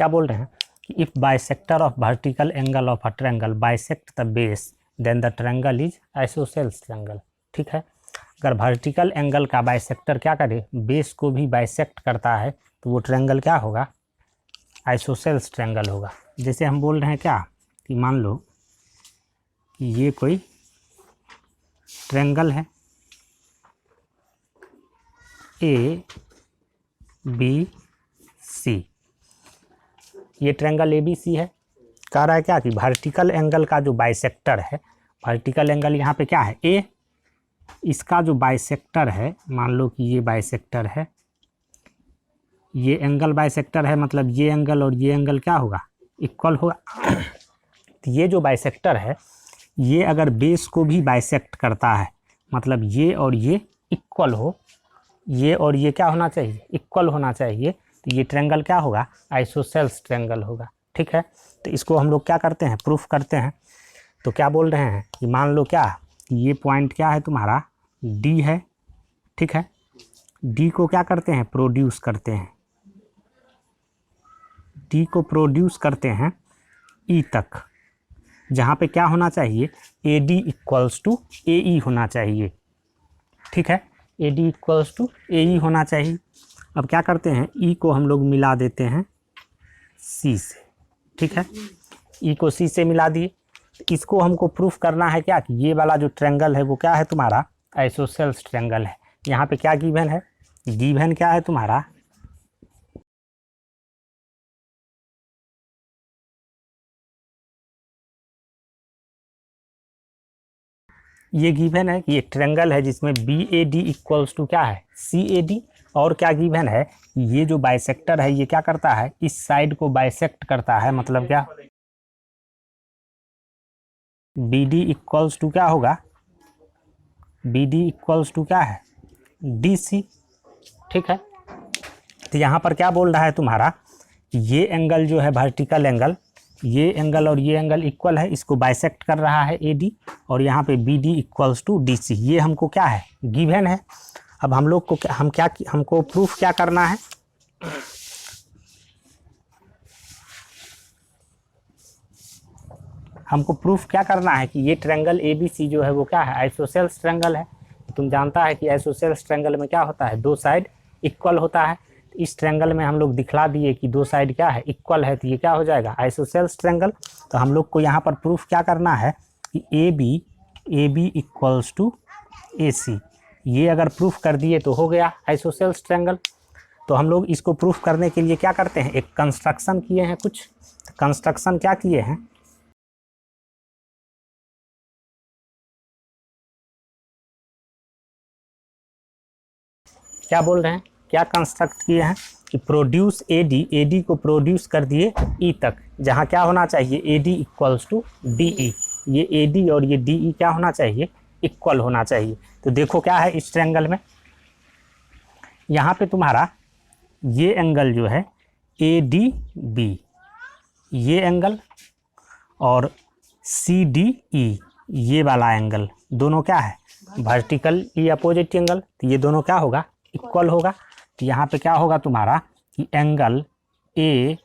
क्या बोल रहे हैं कि if bisector of vertical angle of a triangle bisect the base then the triangle is isosceles triangle. ठीक है, अगर वर्टिकल एंगल का बाइसेक्टर क्या करे, बेस को भी बाइसेक्ट करता है, तो वो ट्रायंगल क्या होगा, आइसोसेल्स ट्रायंगल होगा। जैसे हम बोल रहे हैं क्या कि मान लो कि ये कोई ट्रायंगल है ए बी सी, ये ट्रायंगल ए बी सी है। कह रहा है क्या कि वर्टिकल एंगल का जो बाइसेक्टर है, वर्टिकल एंगल यहाँ पे क्या है ए, इसका जो बाइसेक्टर है, मान लो कि ये बाइसेक्टर है, ये एंगल बाइसेक्टर है, मतलब ये एंगल और ये एंगल क्या होगा, इक्वल होगा। तो ये जो बाइसेक्टर है ये अगर बेस को भी बाइसेक्ट करता है, मतलब ये और ये इक्वल हो, ये और ये क्या होना चाहिए, इक्वल होना चाहिए, तो ये ट्रायंगल क्या होगा, आइसोसेल्स ट्रायंगल होगा। ठीक है, तो इसको हम लोग क्या करते हैं, प्रूफ करते हैं। तो क्या बोल रहे हैं कि मान लो क्या, ये पॉइंट क्या है तुम्हारा डी है। ठीक है, डी को क्या करते हैं, प्रोड्यूस करते हैं, डी को प्रोड्यूस करते हैं ई तक, जहाँ पे क्या होना चाहिए, ए डी इक्वल्स टू ए ई होना चाहिए। ठीक है, ए डी इक्वल्स टू ए ई होना चाहिए। अब क्या करते हैं, ई को हम लोग मिला देते हैं सी से। ठीक है, ई को सी से मिला दिए। इसको हमको प्रूफ करना है क्या कि ये वाला जो ट्रायंगल है वो क्या है तुम्हारा, आइसोसेल्स ट्रायंगल है। यहाँ पे क्या गिवन है, गिवन क्या है तुम्हारा, ये गिवन है कि एक ट्रायंगल है जिसमें B A D equals to क्या है, सी ए डी। और क्या गिवन है, ये जो बाइसेक्टर है ये क्या करता है, इस साइड को बाइसेक्ट करता है, मतलब क्या, बी डी इक्वल्स टू क्या होगा, बी डी इक्वल्स टू क्या है, डी सी। ठीक है, तो यहाँ पर क्या बोल रहा है तुम्हारा, ये एंगल जो है वर्टिकल एंगल, ये एंगल और ये एंगल इक्वल है, इसको बाइसेक्ट कर रहा है ए डी, और यहाँ पे B D equals to D C, ये हमको क्या है, गिवन है। अब हम लोग को हमको प्रूफ क्या करना है, हमको प्रूफ क्या करना है कि ये ट्रायंगल ए बी सी जो है वो क्या है, आइसोसेल्स ट्रायंगल है। तुम जानता है कि आइसोसेल्स ट्रायंगल में क्या होता है, दो साइड इक्वल होता है। इस ट्रायंगल में हम लोग दिखला दिए कि दो साइड क्या है, इक्वल है, तो ये क्या हो जाएगा, आइसोसेल्स ट्रायंगल। तो हम लोग को यहाँ पर प्रूफ क्या करना है कि ए बी इक्वल्स टू ए सी, ये अगर प्रूफ कर दिए तो हो गया आइसोसेल्स ट्रायंगल। तो हम लोग इसको प्रूफ करने के लिए क्या करते हैं, एक कंस्ट्रक्शन किए हैं कुछ। कंस्ट्रक्शन क्या किए हैं, क्या बोल रहे हैं, क्या कंस्ट्रक्ट किए हैं कि प्रोड्यूस ए डी को प्रोड्यूस कर दिए ई तक, जहाँ क्या होना चाहिए, A D equals to D E, ये ए डी और ये डी ई क्या होना चाहिए, इक्वल होना चाहिए। तो देखो क्या है इस ट्रायंगल में, यहाँ पे तुम्हारा ये एंगल जो है ए डी बी, ये एंगल, और सी डी ई, ये वाला एंगल, दोनों क्या है, वर्टिकल ई अपोजिट एंगल, तो ये दोनों क्या होगा, इक्वल होगा। तो यहाँ पे क्या होगा तुम्हारा कि angle A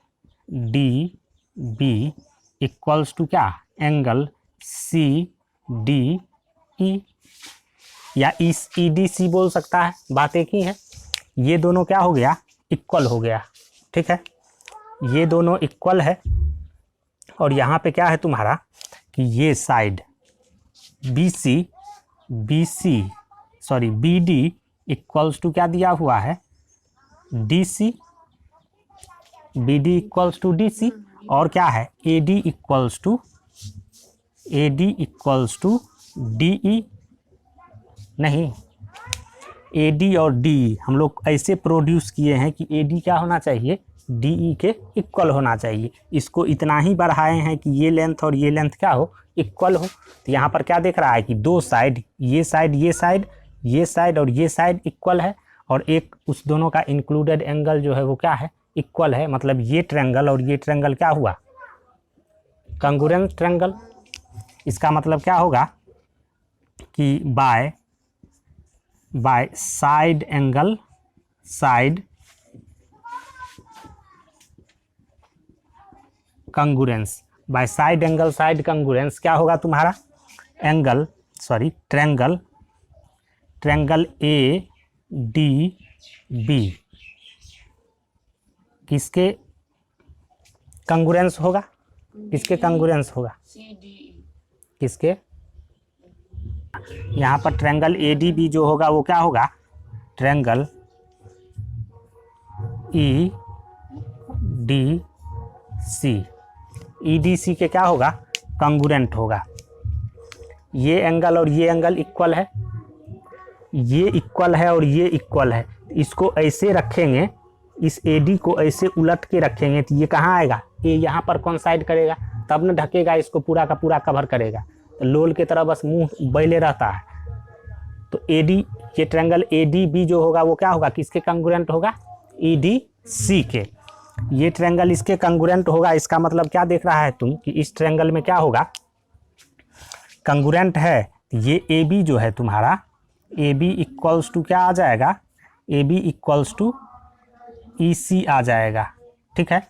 D B equals to क्या, एंगल सी डी ई, या इस ई डी सी बोल सकता है, बात एक ही है। ये दोनों क्या हो गया, इक्वल हो गया। ठीक है, ये दोनों इक्वल है, और यहाँ पे क्या है तुम्हारा कि ये side B D equals to क्या दिया हुआ है, D C, B D equals to D C, और क्या है A D equals to D E, नहीं, ए डी और डी ई हम लोग ऐसे प्रोड्यूस किए हैं कि ए डी क्या होना चाहिए, डी ई के इक्वल होना चाहिए। इसको इतना ही बढ़ाए हैं कि ये लेंथ और ये लेंथ क्या हो, इक्वल हो। तो यहाँ पर क्या देख रहा है कि दो साइड, ये साइड और ये साइड इक्वल है, और एक उस दोनों का इंक्लूडेड एंगल जो है वो क्या है, इक्वल है, मतलब ये ट्रायंगल और ये ट्रायंगल क्या हुआ, कॉन्ग्रुएंट ट्रायंगल। इसका मतलब क्या होगा कि by side congruence by side angle side congruence क्या होगा तुम्हारा ट्रैंगल ए डी बी किसके कंगुरेंस होगा, किसके कंगुरेंस होगा, किसके, यहाँ पर ट्रैंगल ए डी बी जो होगा वो क्या होगा, ट्रैंगल ई डी सी के क्या होगा, कंगुरेंट होगा। ये एंगल और ये एंगल इक्वल है, ये इक्वल है और ये इक्वल है। इसको ऐसे रखेंगे, इस एडी को ऐसे उलट के रखेंगे तो ये कहाँ आएगा, ये यहाँ पर कॉन्साइड करेगा, तब न ढकेगा, इसको पूरा का पूरा कवर करेगा। तो लोल की तरह बस मुंह बैले रहता है। तो एडी, ये ट्रायंगल एडीबी जो होगा वो क्या होगा, किसके कंगुरेंट होगा, ईडीसी के। ये ट्रायंगल इसके कंगुरेंट होगा। इसका मतलब क्या देख रहा है तुम कि इस ट्रायंगल में क्या होगा, कंगुरेंट है। ये ए बी जो है तुम्हारा, ए बी इक्वल्स टू क्या आ जाएगा, A B equals to E C आ जाएगा। ठीक है,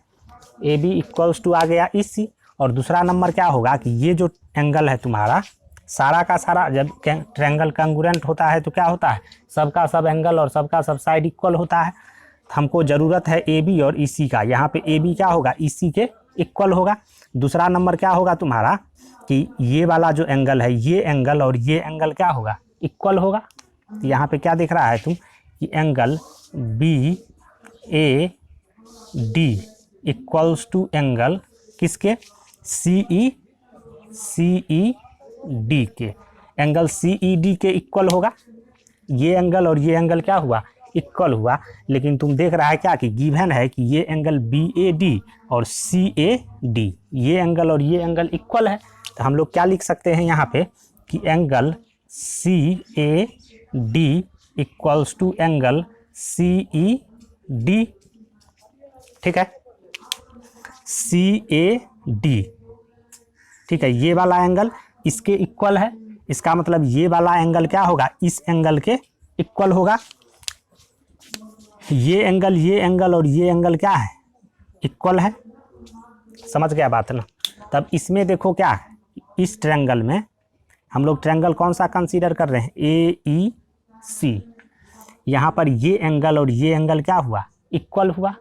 ए बी इक्वल्स टू आ गया ई सी। और दूसरा नंबर क्या होगा कि ये जो एंगल है तुम्हारा, सारा का सारा, जब ट्रायंगल कंगुरेंट होता है तो क्या होता है, सबका सब एंगल और सबका सब साइड इक्वल होता है। हमको ज़रूरत है ए बी और ई सी का। यहाँ पे ए बी क्या होगा, ई सी के इक्वल होगा। दूसरा नंबर क्या होगा तुम्हारा कि ये वाला जो एंगल है, ये एंगल और ये एंगल क्या होगा, इक्वल होगा। तो यहाँ पे क्या दिख रहा है तुम कि angle B A D equals to angle किसके, सी ई डी के। एंगल सी ई डी के इक्वल होगा। ये एंगल और ये एंगल क्या हुआ, इक्वल हुआ। लेकिन तुम देख रहा है क्या कि गिवन है कि ये एंगल बी ए डी और सी ए डी, ये एंगल और ये एंगल इक्वल है। तो हम लोग क्या लिख सकते हैं यहाँ पे कि angle C A D equals to angle C E D. ठीक है, सी ए डी, ठीक है, ये वाला एंगल इसके इक्वल है। इसका मतलब ये वाला एंगल क्या होगा, इस एंगल के इक्वल होगा। ये एंगल और ये एंगल क्या है, इक्वल है। समझ गया बात ना। तब इसमें देखो क्या है, इस ट्रायंगल में हम लोग ट्रायंगल कौन सा कंसीडर कर रहे हैं, ए ई सी। यहाँ पर ये एंगल और ये एंगल क्या हुआ, इक्वल हुआ।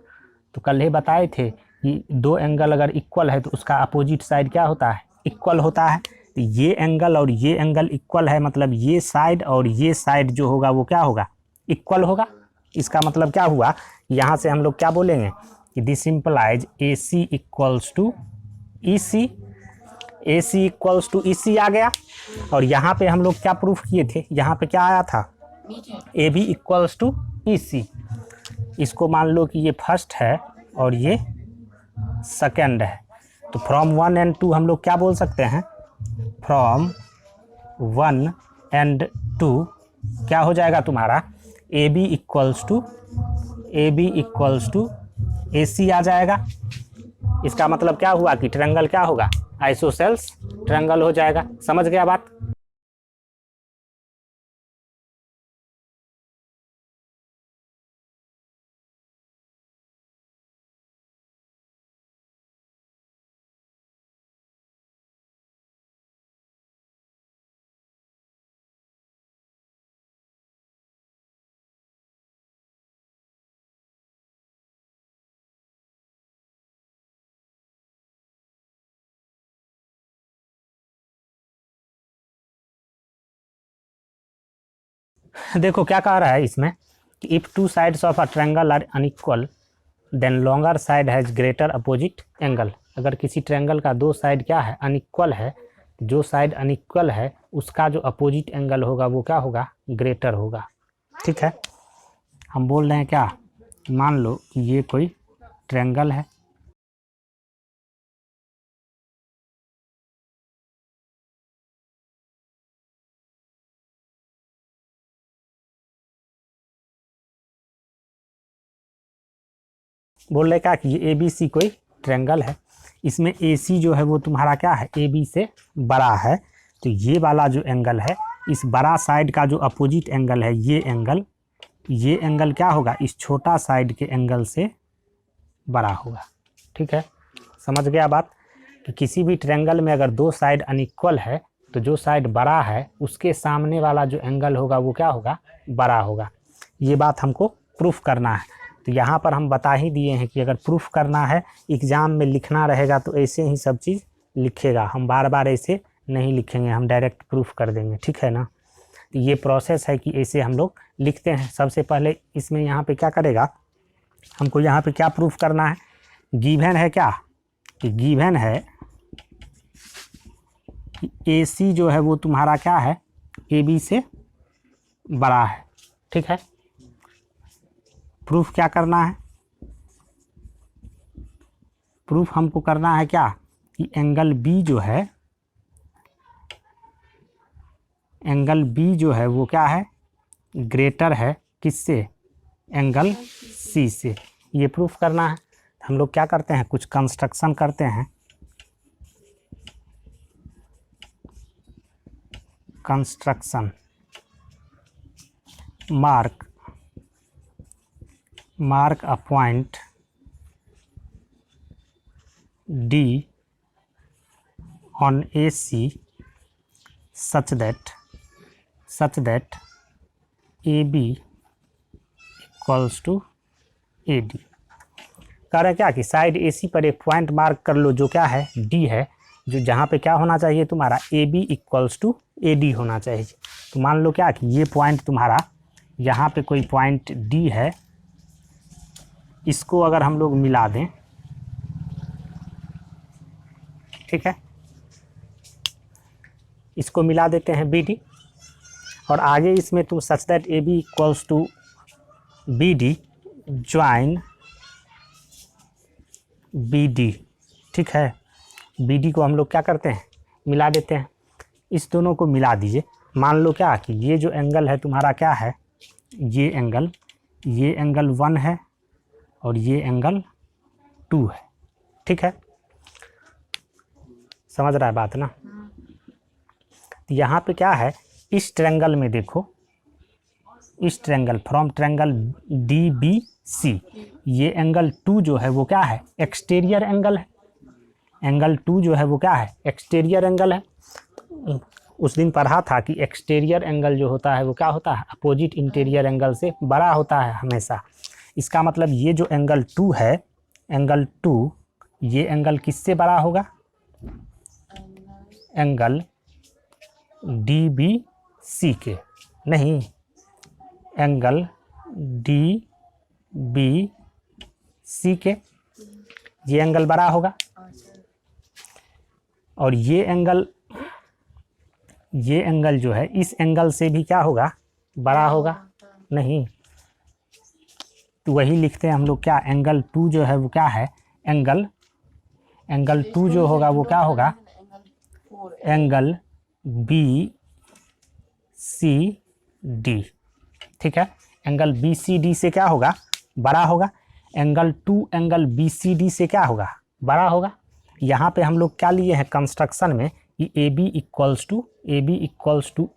तो कल ही बताए थे कि दो एंगल अगर इक्वल है तो उसका अपोजिट साइड क्या होता है, इक्वल होता है। तो ये एंगल और ये एंगल इक्वल है, मतलब ये साइड और ये साइड जो होगा वो क्या होगा, इक्वल होगा। इसका मतलब क्या हुआ, यहाँ से हम लोग क्या बोलेंगे कि this implies A C equals to E C. A C equals to E C आ गया। और यहाँ पे हम लोग क्या प्रूफ किए थे, यहाँ पे क्या आया था, A B equals to E सी। इसको मान लो कि ये फर्स्ट है और ये सेकंड है। तो फ्रॉम 1 and 2 हम लोग क्या बोल सकते हैं, फ्रॉम 1 and 2 क्या हो जाएगा तुम्हारा, ए बी इक्वल्स टू ए सी आ जाएगा। इसका मतलब क्या हुआ कि ट्रायंगल क्या होगा, आइसोसेल्स ट्रायंगल हो जाएगा। समझ गया बात। देखो क्या कह रहा है इसमें कि if two sides of a triangle are unequal then longer side has greater opposite angle. अगर किसी ट्रायंगल का दो साइड क्या है, अनइक्वल है, जो साइड अनइक्वल है उसका जो अपोजिट एंगल होगा वो क्या होगा, ग्रेटर होगा। ठीक है, हम बोल रहे हैं क्या, मान लो कि ये कोई ट्रायंगल है, बोल रहे क्या कि ये ए बी सी कोई ट्रायंगल है। इसमें ए सी जो है वो तुम्हारा क्या है, ए बी से बड़ा है। तो ये वाला जो एंगल है, इस बड़ा साइड का जो अपोजिट एंगल है, ये एंगल क्या होगा, इस छोटा साइड के एंगल से बड़ा होगा। ठीक है, समझ गया बात कि किसी भी ट्रायंगल में अगर दो साइड अनइक्वल है तो जो साइड बड़ा है उसके सामने वाला जो एंगल होगा वो क्या होगा, बड़ा होगा। ये बात हमको प्रूफ करना है। तो यहाँ पर हम बता ही दिए हैं कि अगर प्रूफ करना है, एग्ज़ाम में लिखना रहेगा तो ऐसे ही सब चीज़ लिखेगा, हम बार बार ऐसे नहीं लिखेंगे, हम डायरेक्ट प्रूफ कर देंगे, ठीक है ना। तो ये प्रोसेस है कि ऐसे हम लोग लिखते हैं। सबसे पहले इसमें यहाँ पे क्या करेगा, हमको यहाँ पे क्या प्रूफ करना है, गिवन है क्या, कि गिवन है कि AC जो है वो तुम्हारा क्या है, AB से बड़ा है, ठीक है। प्रूफ क्या करना है, प्रूफ हमको करना है क्या, कि एंगल B जो है, एंगल B जो है वो क्या है, ग्रेटर है किससे, एंगल C से। ये प्रूफ करना है। हम लोग क्या करते हैं, कुछ कंस्ट्रक्शन करते हैं। Construction, mark a point D on AC such that AB equals to AD। कह रहे हैं क्या कि साइड AC पर एक पॉइंट मार्क कर लो जो क्या है, D है, जो जहाँ पे क्या होना चाहिए तुम्हारा, AB इक्वल्स टू AD होना चाहिए। तो मान लो क्या कि ये पॉइंट तुम्हारा, यहाँ पे कोई पॉइंट D है, इसको अगर हम लोग मिला दें, ठीक है, इसको मिला देते हैं BD, और आगे इसमें तुम such that AB equals to BD join BD, ठीक है। BD को हम लोग क्या करते हैं, मिला देते हैं। इस दोनों को मिला दीजिए। मान लो क्या कि ये जो एंगल है तुम्हारा क्या है, ये एंगल 1 है और ये एंगल 2 है, ठीक है। समझ रहा है बात ना। तो यहाँ पे क्या है, इस ट्रायंगल में देखो, इस ट्रायंगल फ्रॉम ट्रायंगल DBC, ये एंगल 2 जो है वो क्या है, एक्सटीरियर एंगल है। एंगल 2 जो है वो क्या है, एक्सटीरियर एंगल है। उस दिन पढ़ा था कि एक्सटीरियर एंगल जो होता है वो क्या होता है, अपोजिट इंटीरियर एंगल से बड़ा होता है हमेशा। इसका मतलब ये जो एंगल 2 है, एंगल 2, ये एंगल किससे बड़ा होगा, एंगल DBC के, नहीं, एंगल DBC के, ये एंगल बड़ा होगा। और ये एंगल जो है इस एंगल से भी क्या होगा, बड़ा होगा, नहीं। तो वही लिखते हैं हम लोग क्या, एंगल 2 जो है वो क्या है, एंगल 2 जो होगा वो क्या होगा, एंगल BCD, ठीक है। एंगल BCD से क्या होगा, बड़ा होगा। एंगल 2 एंगल BCD से क्या होगा, बड़ा होगा। यहाँ पे हम लोग क्या लिए हैं कंस्ट्रक्शन में, कि AB इक्वल्स टू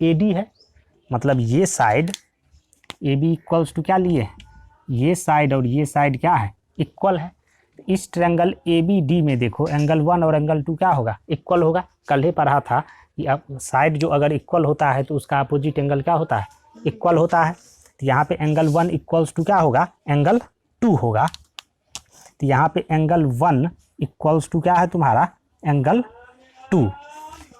AD है। मतलब ये साइड AB इक्वल्स टू क्या लिए हैं, ये साइड और ये साइड क्या है, इक्वल है। इस ट्रायंगल ABD में देखो, एंगल 1 और एंगल 2 क्या होगा, इक्वल होगा। कल ही पढ़ा था कि अब साइड जो अगर इक्वल होता है तो उसका अपोजिट एंगल क्या होता है, इक्वल होता है। तो यहाँ पे एंगल 1 इक्वल्स टू क्या होगा, एंगल 2 होगा। तो यहाँ पे एंगल 1 इक्वल्स टू क्या है तुम्हारा, एंगल 2।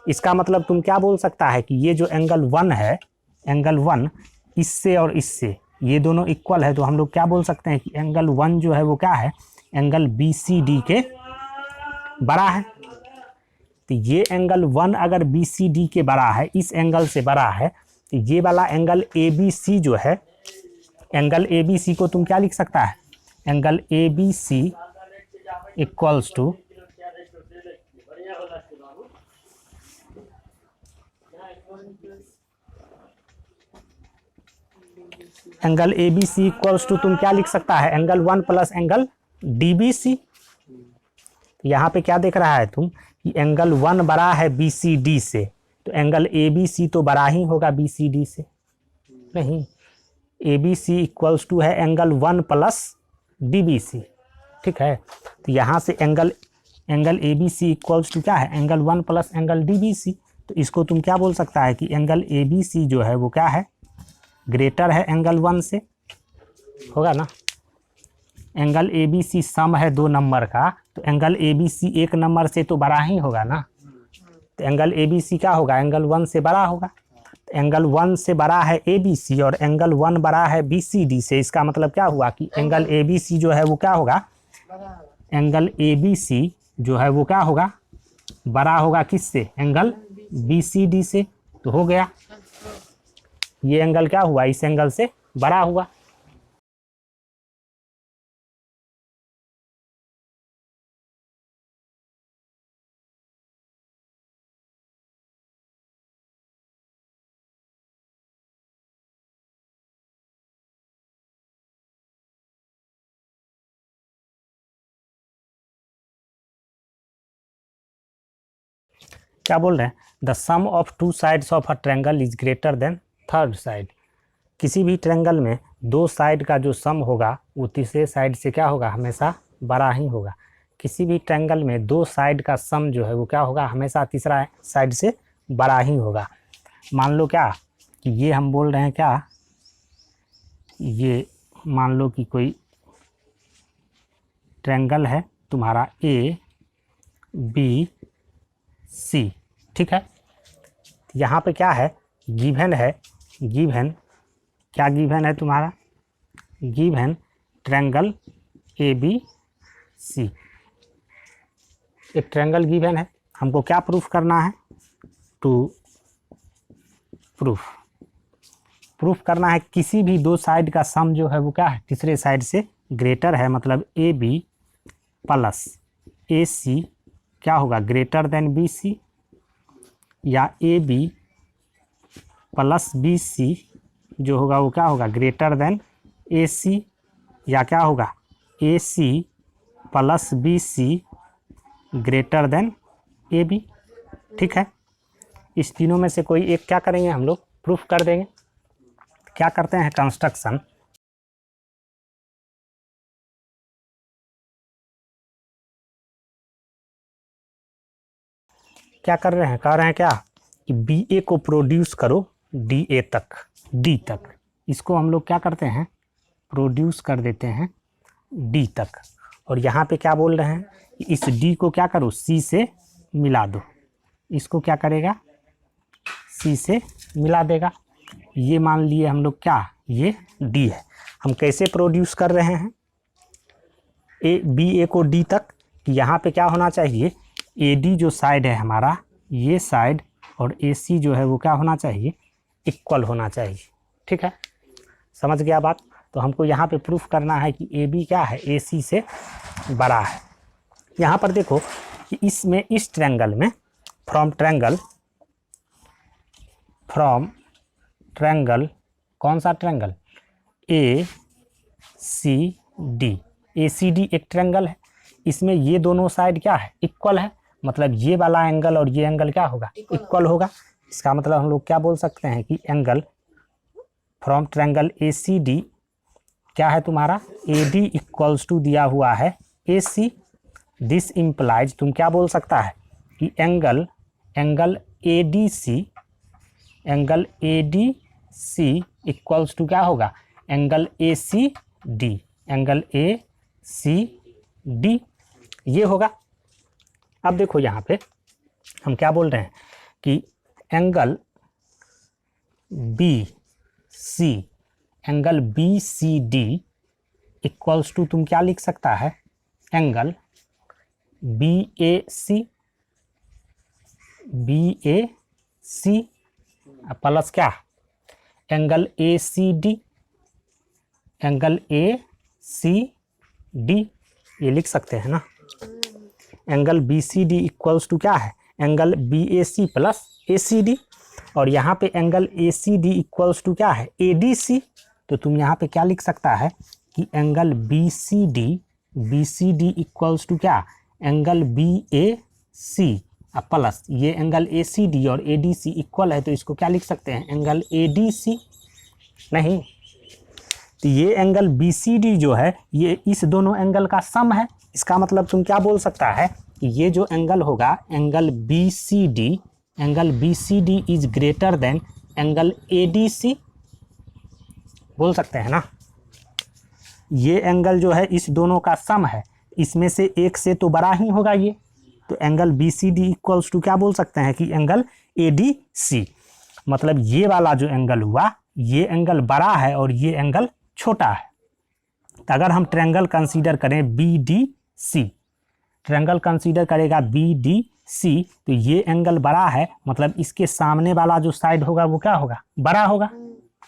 इसका मतलब तुम क्या बोल सकता है कि ये जो एंगल 1 है, एंगल 1 इससे और इससे ये दोनों इक्वल है। तो हम लोग क्या बोल सकते हैं कि एंगल 1 जो है वो क्या है, एंगल BCD के बड़ा है। तो ये एंगल 1 अगर BCD के बड़ा है, इस एंगल से बड़ा है, तो ये वाला एंगल ABC जो है, एंगल ABC को तुम क्या लिख सकता है, angle ABC equals to angle ABC equals to तुम क्या लिख सकता है, एंगल 1 प्लस एंगल DBC। यहाँ पे क्या देख रहा है तुम कि एंगल 1 बड़ा है BCD से, तो एंगल ABC तो बड़ा ही होगा BCD से, नहीं। ABC इक्वल्स टू है एंगल 1 प्लस DBC, ठीक है। तो यहाँ से angle angle A B C equals to क्या है, angle 1 plus angle D B C. तो इसको तुम क्या बोल सकता है कि एंगल ए बी सी जो है वो क्या है, ग्रेटर है एंगल 1 से, होगा ना। एंगल ए बी सी सम है 2 नंबर का, तो angle A B C 1 number से तो बड़ा ही होगा ना। तो एंगल ए बी सी क्या होगा, एंगल 1 से बड़ा होगा। तो एंगल 1 से बड़ा है ए बी सी और एंगल 1 बड़ा है बी सी डी से। इसका मतलब क्या हुआ कि एंगल ए बी सी जो है वो क्या होगा, एंगल ए बी सी जो है वो क्या होगा, बड़ा होगा किससे, एंगल बी सी डी से। तो हो गया, ये एंगल क्या हुआ, इस एंगल से बड़ा हुआ। क्या बोल रहे हैं, the sum of 2 sides of a triangle is greater than third side. किसी भी ट्रायंगल में 2 साइड का जो सम होगा वो तीसरे साइड से क्या होगा, हमेशा बड़ा ही होगा। किसी भी ट्रायंगल में 2 साइड का सम जो है वो क्या होगा, हमेशा तीसरा साइड से बड़ा ही होगा। मान लो क्या कि ये हम बोल रहे हैं क्या, ये मान लो कि कोई ट्रायंगल है तुम्हारा ए बी सी, ठीक है। यहाँ पे क्या है, गिवन है, गिवन क्या गिवन है तुम्हारा, given triangle A B C. एक ट्रायंगल गिवन है, हमको क्या प्रूफ करना है, टू प्रूफ करना है किसी भी 2 साइड का सम जो है वो क्या है, तीसरे साइड से ग्रेटर है। मतलब ए बी प्लस ए सी क्या होगा, ग्रेटर देन बी सी, या A B plus B C जो होगा वो क्या होगा, ग्रेटर देन ए सी, या क्या होगा, A C plus B C greater than A B. ठीक है, इस तीनों में से कोई एक क्या करेंगे हम लोग, प्रूफ कर देंगे। क्या करते हैं, कंस्ट्रक्शन। क्या कर रहे हैं, कह रहे हैं क्या कि बी ए को प्रोड्यूस करो डी ए तक, डी तक। इसको हम लोग क्या करते हैं, प्रोड्यूस कर देते हैं डी तक। और यहाँ पे क्या बोल रहे हैं, इस डी को क्या करो, सी से मिला दो। इसको क्या करेगा, सी से मिला देगा। ये मान लिए हम लोग क्या, ये डी है। हम कैसे प्रोड्यूस कर रहे हैं, ए बी ए को डी तक। यहाँ पे क्या होना चाहिए, ए डी जो साइड है हमारा, ये साइड और ए सी जो है वो क्या होना चाहिए, इक्वल होना चाहिए। ठीक है, समझ गया बात। तो हमको यहाँ पे प्रूफ करना है कि ए बी क्या है, ए सी से बड़ा है। यहाँ पर देखो कि इसमें, इस ट्रायंगल में, फ्रॉम ट्रायंगल कौन सा triangle, A C D. A C D एक ट्रायंगल है, इसमें ये दोनों साइड क्या है, इक्वल है। मतलब ये वाला एंगल और ये एंगल क्या होगा, इक्वल होगा। इसका मतलब हम लोग क्या बोल सकते हैं कि angle from triangle A C D क्या है तुम्हारा, ए डी इक्वल्स टू दिया हुआ है ए सी। दिस इम्प्लाइज, तुम क्या बोल सकता है कि angle A D C, angle A D C equals to क्या होगा, angle A C D, angle A C D, ये होगा। अब देखो यहाँ पे हम क्या बोल रहे हैं कि angle B C, angle B C D equals to, तुम क्या लिख सकता है, angle B A C plus क्या, angle A C D, angle A C D, ये लिख सकते हैं ना। Angle B C D equals to क्या है, angle B A C plus A C D. और यहाँ पे angle A C D equals to क्या है, ए डी सी। तो तुम यहाँ पे क्या लिख सकता है कि angle B C D equals to क्या, angle B A C plus ये एंगल ए सी डी और ए डी सी इक्वल है, तो इसको क्या लिख सकते हैं, एंगल ए डी सी। नहीं, तो ये एंगल बी सी डी जो है ये इस दोनों एंगल का सम है। इसका मतलब तुम क्या बोल सकता है कि ये जो एंगल होगा angle B C D is greater than angle A D C, बोल सकते हैं ना। ये एंगल जो है इस दोनों का सम है, इसमें से एक से तो बड़ा ही होगा ये, तो angle B C D equals to क्या बोल सकते हैं कि एंगल ए डी सी। मतलब ये वाला जो एंगल हुआ ये एंगल बड़ा है और ये एंगल छोटा है। तो अगर हम ट्रायंगल कंसीडर करें B D C, triangle consider करेगा बी डी सी, तो ये एंगल बड़ा है, मतलब इसके सामने वाला जो साइड होगा वो क्या होगा, बड़ा होगा।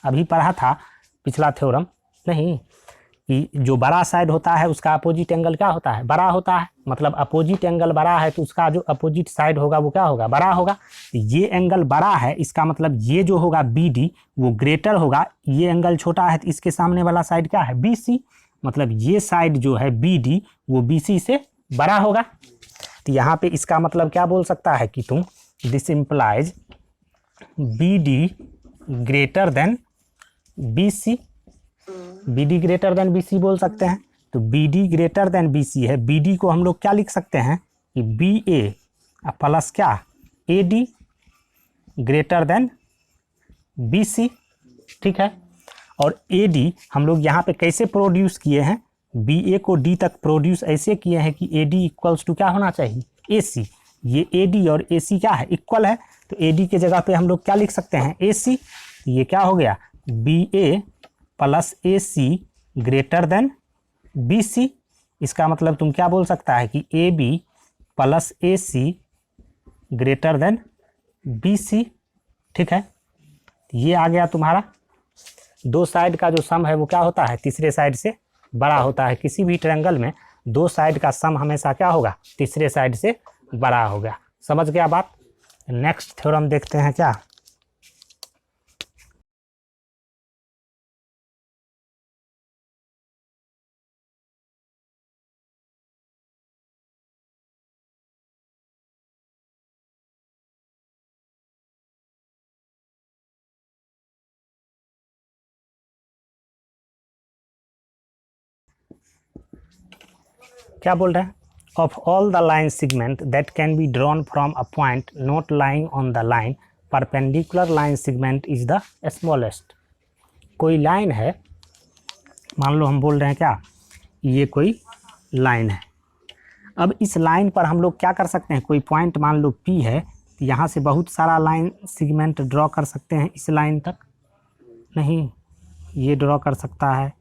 अभी पढ़ा था पिछला थ्योरम नहीं कि जो बड़ा साइड होता है उसका अपोजिट एंगल क्या होता है, बड़ा होता है। मतलब अपोजिट एंगल बड़ा है तो उसका जो अपोजिट साइड होगा वो क्या होगा, बड़ा होगा। तो ये एंगल बड़ा है, इसका मतलब ये जो होगा बी डी वो ग्रेटर होगा, ये एंगल छोटा है तो इसके सामने वाला साइड क्या है, बी सी, मतलब ये साइड जो है बी डी वो बी सी से बड़ा होगा। तो यहाँ पे इसका मतलब क्या बोल सकता है कि तुम this implies B D greater than B C, B D greater than B C बोल सकते हैं। तो B D greater than B C है, बी डी को हम लोग क्या लिख सकते हैं कि बी ए प्लस क्या A D greater than B C, ठीक है। और ए डी हम लोग यहाँ पे कैसे प्रोड्यूस किए हैं, बी ए को डी तक प्रोड्यूस ऐसे किए हैं कि ए डी इक्वल्स टू क्या होना चाहिए, ए सी। ये ए डी और ए सी क्या है, इक्वल है, तो ए डी के जगह पे हम लोग क्या लिख सकते हैं, ए सी। ये क्या हो गया, B A plus A C greater than B C. इसका मतलब तुम क्या बोल सकता है कि A B plus A C greater than B C, ठीक है। ये आ गया तुम्हारा। दो साइड का जो सम है वो क्या होता है, तीसरे साइड से बड़ा होता है। किसी भी ट्रायंगल में दो साइड का सम हमेशा क्या होगा, तीसरे साइड से बड़ा होगा। समझ गया बात। नेक्स्ट थ्योरम देखते हैं क्या। क्या बोल रहे हैं, of all the line segment that can be drawn from a point not lying on the line, perpendicular line segment is the smallest. कोई लाइन है, मान लो हम बोल रहे हैं क्या, ये कोई लाइन है। अब इस लाइन पर हम लोग क्या कर सकते हैं, कोई पॉइंट मान लो P है, तो यहाँ से बहुत सारा लाइन सेगमेंट ड्रॉ कर सकते हैं इस लाइन तक, नहीं ये ड्रॉ कर सकता है,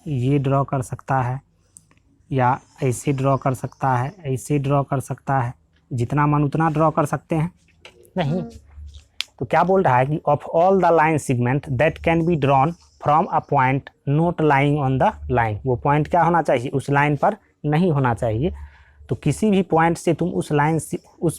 ये ड्रॉ कर सकता है, या ऐसे ड्रॉ कर सकता है, ऐसे ड्रॉ कर सकता है, जितना मन उतना ड्रॉ कर सकते हैं, नहीं। तो क्या बोल रहा है कि of all the line segment that can be drawn from a point not lying on the line, वो पॉइंट क्या होना चाहिए, उस लाइन पर नहीं होना चाहिए। तो किसी भी पॉइंट से तुम उस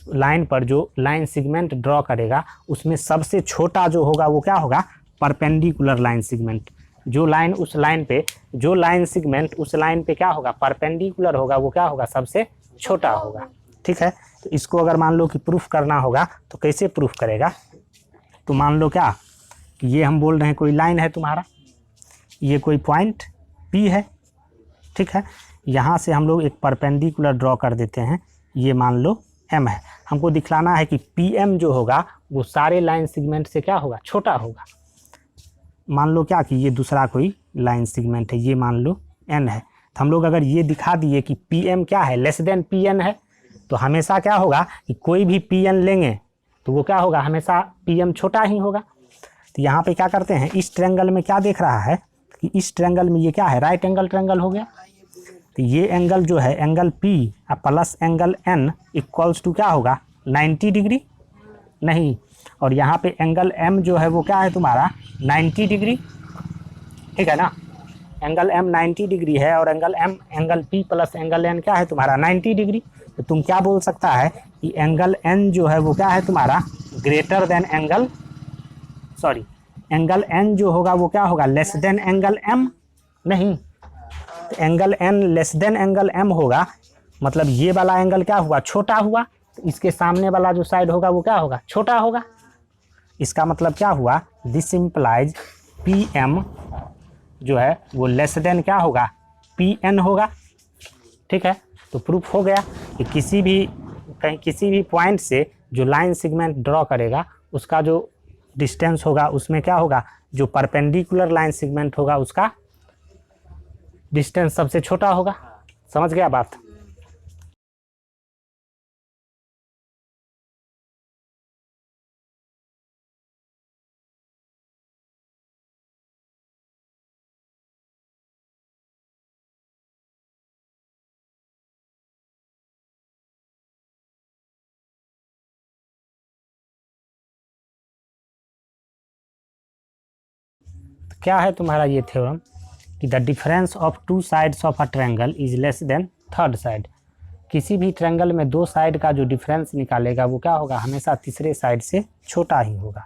लाइन पर जो लाइन सेगमेंट ड्रॉ करेगा उसमें सबसे छोटा जो होगा वो क्या होगा, परपेंडिकुलर लाइन सेगमेंट। जो लाइन उस लाइन पे, जो लाइन सेगमेंट उस लाइन पे क्या होगा, परपेंडिकुलर होगा, वो क्या होगा, सबसे छोटा होगा, ठीक है। तो इसको अगर मान लो कि प्रूफ करना होगा तो कैसे प्रूफ करेगा, तो मान लो क्या, ये हम बोल रहे हैं कोई लाइन है तुम्हारा, ये कोई पॉइंट P है, ठीक है। यहाँ से हम लोग एक परपेंडिकुलर ड्रॉ कर देते हैं, ये मान लो M है। हमको दिखलाना है कि PM जो होगा वो सारे लाइन सेगमेंट से क्या होगा, छोटा होगा। मान लो क्या कि ये दूसरा कोई लाइन सेगमेंट है, ये मान लो N है, तो हम लोग अगर ये दिखा दिए कि PM क्या है, लेस देन PN है, तो हमेशा क्या होगा कि कोई भी PN लेंगे तो वो क्या होगा, हमेशा PM छोटा ही होगा। तो यहाँ पे क्या करते हैं, इस ट्रायंगल में क्या देख रहा है कि इस ट्रायंगल में ये क्या है, राइट एंगल ट्रायंगल हो गया। तो ये एंगल जो है angle P plus angle N equals to क्या होगा, 90 डिग्री, नहीं। और यहाँ पे एंगल M जो है वो क्या है तुम्हारा, 90 डिग्री, ठीक है ना। एंगल M 90 डिग्री है और angle P plus angle N क्या है तुम्हारा, 90 डिग्री। तो तुम क्या बोल सकता है कि एंगल N जो है वो क्या है तुम्हारा, greater than angle, sorry angle N जो होगा वो क्या होगा, लेस देन एंगल M, नहीं। तो angle N less than angle M होगा, मतलब ये वाला एंगल क्या हुआ, छोटा हुआ, तो इसके सामने वाला जो साइड होगा वो क्या होगा, छोटा होगा। इसका मतलब क्या हुआ, दिस इम्प्लाइज PM जो है वो लेस देन क्या होगा, PN होगा, ठीक है। तो प्रूफ हो गया कि किसी भी पॉइंट से जो लाइन सेगमेंट ड्रॉ करेगा उसका जो डिस्टेंस होगा उसमें क्या होगा, जो परपेंडिकुलर लाइन सेगमेंट होगा उसका डिस्टेंस सबसे छोटा होगा। समझ गया बात। क्या है तुम्हारा ये थ्योरम कि the difference of to sides of a triangle is less than third side. किसी भी ट्रायंगल में दो साइड का जो डिफरेंस निकालेगा वो क्या होगा, हमेशा तीसरे साइड से छोटा ही होगा।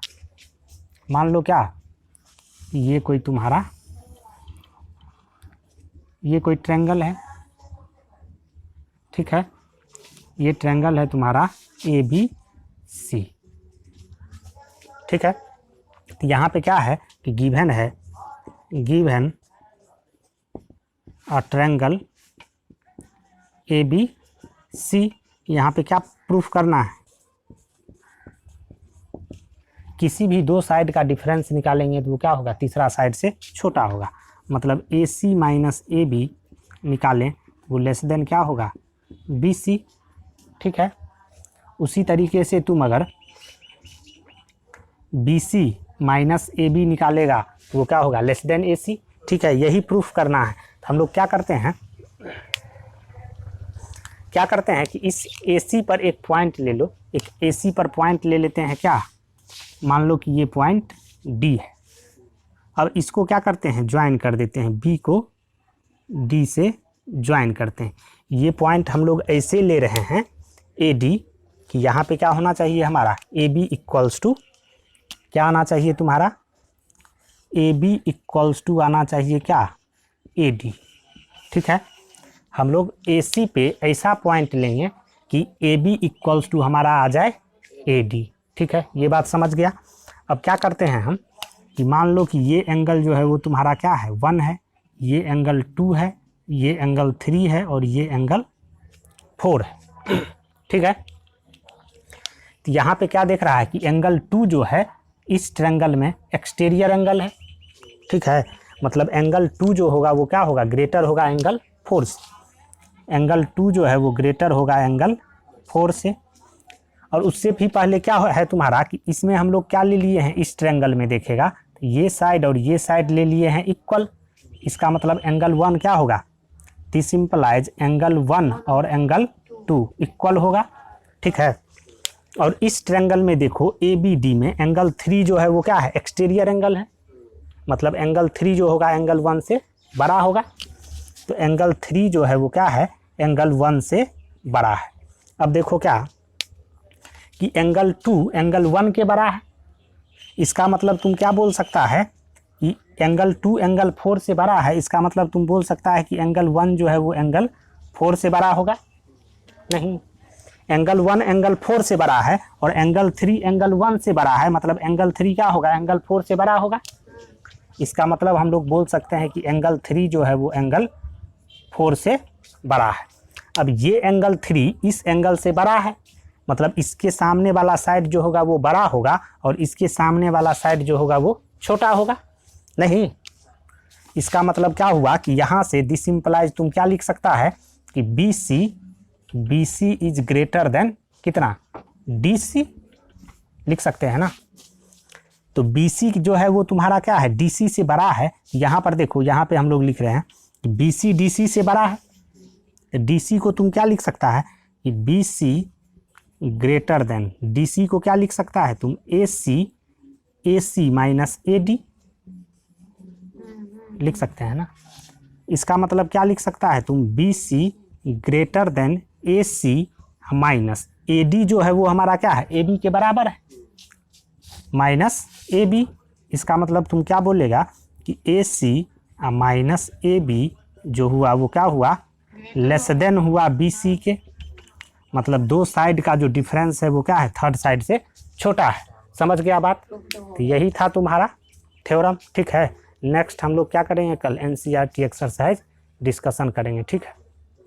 मान लो क्या, ये कोई ट्रायंगल है, ठीक है, ये ट्रायंगल है तुम्हारा ABC, ठीक है। तो यहाँ पे क्या है कि गिवन अ ट्रायंगल ABC, यहाँ पे क्या प्रूफ करना है, किसी भी दो साइड का डिफरेंस निकालेंगे तो वो क्या होगा, तीसरा साइड से छोटा होगा। मतलब AC माइनस AB निकालें वो लेस देन क्या होगा, BC, ठीक है। उसी तरीके से तुम अगर BC माइनस AB निकालेगा तो वो क्या होगा, लेस देन AC, ठीक है। यही प्रूफ करना है। तो हम लोग क्या करते हैं कि इस AC पर एक पॉइंट ले लो, एक AC पर पॉइंट ले लेते हैं क्या, मान लो कि ये पॉइंट D है। अब इसको क्या करते हैं, ज्वाइन कर देते हैं, B को D से ज्वाइन करते हैं। ये पॉइंट हम लोग ऐसे ले रहे हैं AD कि यहाँ पे क्या होना चाहिए हमारा, AB इक्वल्स टू क्या आना चाहिए तुम्हारा, AB इक्वल्स टू आना चाहिए क्या, AD, ठीक है। हम लोग AC पे ऐसा पॉइंट लेंगे कि AB इक्वल्स टू हमारा आ जाए AD, ठीक है। ये बात समझ गया। अब क्या करते हैं हम कि मान लो कि ये एंगल जो है वो तुम्हारा क्या है, 1 है, ये एंगल 2 है, ये एंगल 3 है और ये एंगल 4 है, ठीक है। तो यहाँ पे क्या देख रहा है कि एंगल 2 जो है इस ट्रायंगल में एक्सटीरियर एंगल है, ठीक है। मतलब एंगल 2 जो होगा वो क्या होगा, ग्रेटर होगा एंगल 4 से। एंगल 2 जो है वो ग्रेटर होगा एंगल 4 से। और उससे भी पहले क्या है तुम्हारा कि इसमें हम लोग क्या ले लिए हैं, इस ट्रायंगल में देखेगा तो ये साइड और ये साइड ले लिए हैं इक्वल। इसका मतलब एंगल 1 क्या होगा, दिस सिंपलाइज एंगल 1 और एंगल 2 इक्वल होगा, ठीक है। और इस ट्रायंगल में देखो ABD में एंगल 3 जो है वो क्या है, एक्सटीरियर एंगल है। मतलब एंगल 3 जो होगा एंगल 1 से बड़ा होगा। तो एंगल 3 जो है वो क्या है, एंगल 1 से बड़ा है। अब देखो क्या कि एंगल 2 एंगल 1 के बड़ा है। इसका मतलब तुम क्या बोल सकता है कि एंगल 2 एंगल 4 से बड़ा है। इसका मतलब तुम बोल सकता है कि एंगल 1 जो है वो एंगल 4 से बड़ा होगा। नहीं, एंगल 1 एंगल 4 से बड़ा है और एंगल 3 एंगल 1 से बड़ा है। मतलब एंगल 3 क्या होगा, एंगल 4 से बड़ा होगा। इसका मतलब हम लोग बोल सकते हैं कि एंगल 3 जो है वो एंगल 4 से बड़ा है। अब ये एंगल 3 इस एंगल से बड़ा है, मतलब इसके सामने वाला साइड जो होगा वो बड़ा होगा और इसके सामने वाला साइड जो होगा वो छोटा होगा। नहीं, इसका मतलब क्या हुआ कि यहाँ से दिस इंप्लाइज तुम क्या लिख सकता है कि BC इज ग्रेटर देन कितना, DC लिख सकते हैं ना। तो BC जो है वो तुम्हारा क्या है, DC से बड़ा है। यहाँ पर देखो, यहाँ पे हम लोग लिख रहे हैं कि BC DC से बड़ा है। तो DC को तुम क्या लिख सकता है कि BC ग्रेटर देन, DC को क्या लिख सकता है तुम, AC माइनस AD लिख सकते हैं ना। इसका मतलब क्या लिख सकता है तुम, BC greater than AC minus AD जो है वो हमारा क्या है, AB के बराबर है, माइनस AB। इसका मतलब तुम क्या बोलेगा कि AC माइनस AB जो हुआ वो क्या हुआ, लेस देन हुआ BC के। मतलब दो साइड का जो डिफरेंस है वो क्या है, थर्ड साइड से छोटा है। समझ गया बात। तो यही था तुम्हारा थ्योरम, ठीक है। नेक्स्ट हम लोग क्या करेंगे, कल NCERT एक्सरसाइज डिस्कशन करेंगे, ठीक है।